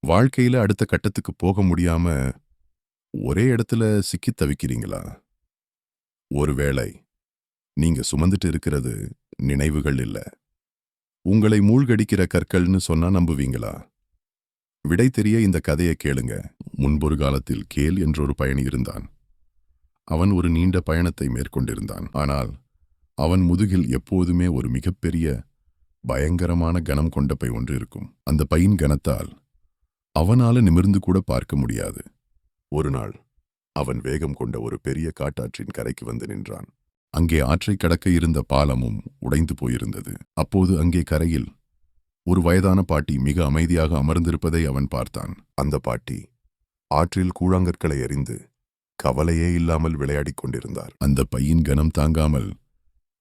வாழ்க்கையில அடுத்த கட்டத்துக்கு போக முடியாம ஒரே இடத்துல சிக்கித் தவிக்கிறீங்களா? ஒருவேளை நீங்க சுமந்துட்டு இருக்கிறது நினைவுகள் இல்ல, உங்களை மூழ்கடிக்கிற கற்கள்னு சொன்னா நம்புவீங்களா? விடை தெரிய இந்த கதையை கேளுங்க. முன்பொரு காலத்தில் கேல் என்றொரு பயணி இருந்தான். அவன் ஒரு நீண்ட பயணத்தை மேற்கொண்டிருந்தான். ஆனால் அவன் முதுகில் எப்போதுமே ஒரு மிகப்பெரிய பயங்கரமான கனம் கொண்ட பை ஒன்று இருக்கும். அந்த பையின் கனத்தால் அவனால நிமிர்ந்து கூட பார்க்க முடியாது. ஒரு நாள் அவன் வேகம் கொண்ட ஒரு பெரிய காட்டாற்றின் கரைக்கு வந்து நின்றான். அங்கே ஆற்றை கடக்க இருந்த பாலமும் உடைந்து போயிருந்தது. அப்போது அங்கே கரையில் ஒரு வயதான பாட்டி மிக அமைதியாக அமர்ந்திருப்பதை அவன் பார்த்தான். அந்த பாட்டி ஆற்றில் கூழாங்கற்களை எறிந்து கவலையே இல்லாமல் விளையாடிக் கொண்டிருந்தார். அந்த பையின் கனம் தாங்காமல்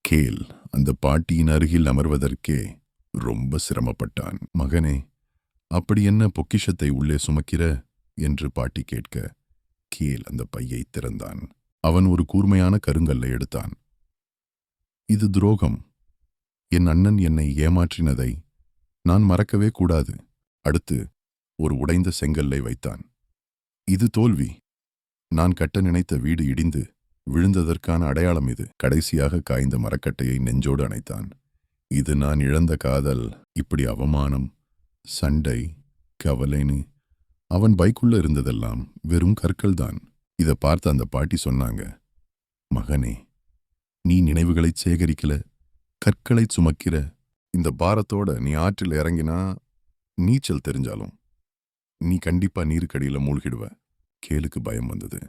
கேல் அந்த பாட்டியின் அருகில் அமர்வதற்கே ரொம்ப சிரமப்பட்டான். மகனே, அப்படி என்ன பொக்கிஷத்தை உள்ளே சுமக்கிற என்று பாட்டி கேட்க கேல் அந்த பையை திறந்தான். அவன் ஒரு கூர்மையான கருங்கல்லை எடுத்தான். இது துரோகம். என் அண்ணன் என்னை ஏமாற்றினதை நான் மறக்கவே கூடாது. அடுத்து ஒரு உடைந்த செங்கல்லை வைத்தான். இது தோல்வி. நான் கட்ட நினைத்த வீடு இடிந்து விழுந்ததற்கான அடையாளம் இது. கடைசியாக காய்ந்த மரக்கட்டையை நெஞ்சோடு அணைத்தான். இது நான் இழந்த காதல். இப்படி அவமானம், சண்டை, கவலைன்னு அவன் பைக்குள்ள இருந்ததெல்லாம் வெறும் கற்கள்தான். இதை பார்த்த அந்த பாட்டி சொன்னாங்க, மகனே, நீ நினைவுகளை சேகரிக்கல, கற்களை சுமக்கிற. இந்த பாரத்தோட நீ ஆற்றில் இறங்கினா நீச்சல் தெரிஞ்சாலும் நீ கண்டிப்பா நீருக்கடியில மூழ்கிடுவ. கேலுக்கு பயம் வந்தது.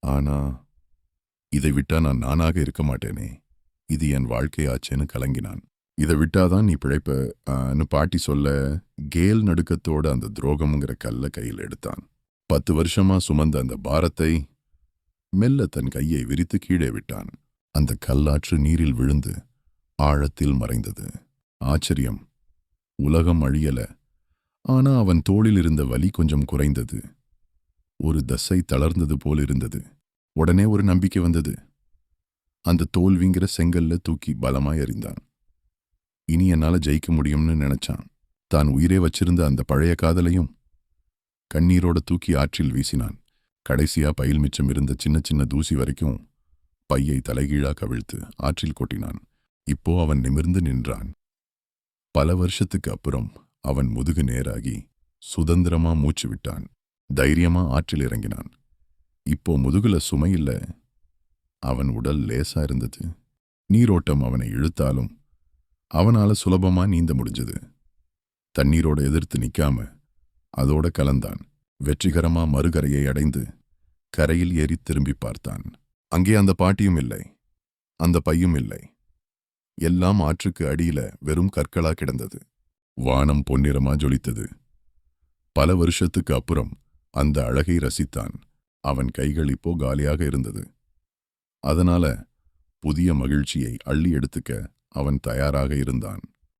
ஆனா இதை விட்டா நான் நானாக இருக்க மாட்டேனே, இது என் வாழ்க்கையாச்சேன்னு கலங்கினான். இதை விட்டாதான் நீ பிழைப்பன்னு பாட்டி சொல்ல கேல் நடுக்கத்தோட அந்த துரோகம்ங்கிற கல்ல கையில் எடுத்தான். 10 வருஷமா சுமந்த அந்த பாரத்தை மெல்ல தன் கையை விரித்து கீழே விட்டான். அந்த கல்லாற்று நீரில் விழுந்து ஆழத்தில் மறைந்தது. ஆச்சரியம், உலகம் அழியல. ஆனா அவன் தோளில் இருந்த வலி கொஞ்சம் குறைந்தது. ஒரு தசை தளர்ந்தது போல் இருந்தது. உடனே ஒரு நம்பிக்கை வந்தது. அந்த தோல்விங்கிற செங்கல்ல தூக்கி பலமாய் எறிந்தான். இனி என்னால ஜெயிக்க முடியும்னு நினைச்சான். தான் உயிரே வச்சிருந்த அந்த பழைய காதலையும் கண்ணீரோட தூக்கி ஆற்றில் வீசினான். கடைசியா பையில் மிச்சம் இருந்த சின்ன சின்ன தூசி வரைக்கும் பையை தலைகீழா கவிழ்த்து ஆற்றில் கொட்டினான். இப்போ அவன் நிமிர்ந்து நின்றான். பல வருஷத்துக்கு அப்புறம் அவன் முதுகு நேராகி சுதந்திரமா மூச்சு விட்டான். தைரியமா ஆற்றில் இறங்கினான். இப்போ முதுகுல சுமையில்ல, அவன் உடல் லேசா இருந்தது. நீரோட்டம் அவனை இழுத்தாலும் அவனால சுலபமா நீந்த முடிஞ்சது. தண்ணீரோட எதிர்த்து நிக்காம அதோட கலந்தான். வெற்றிகரமா மறுகரையை அடைந்து கரையில் ஏறி திரும்பி பார்த்தான். அங்கே அந்த பாட்டியும் இல்லை, அந்த பையும் இல்லை. எல்லாம் ஆற்றுக்கு அடியில வெறும் கற்களா கிடந்தது. வானம் பொன்னிறமா ஜொலித்தது. பல வருஷத்துக்கு அப்புறம் அந்த அழகை ரசித்தான். அவன் கைகள் இப்போ காலியாக இருந்தது. அதனால புதிய மகிழ்ச்சியை அள்ளி எடுத்துக்க அவன் தயாராக இருந்தான்.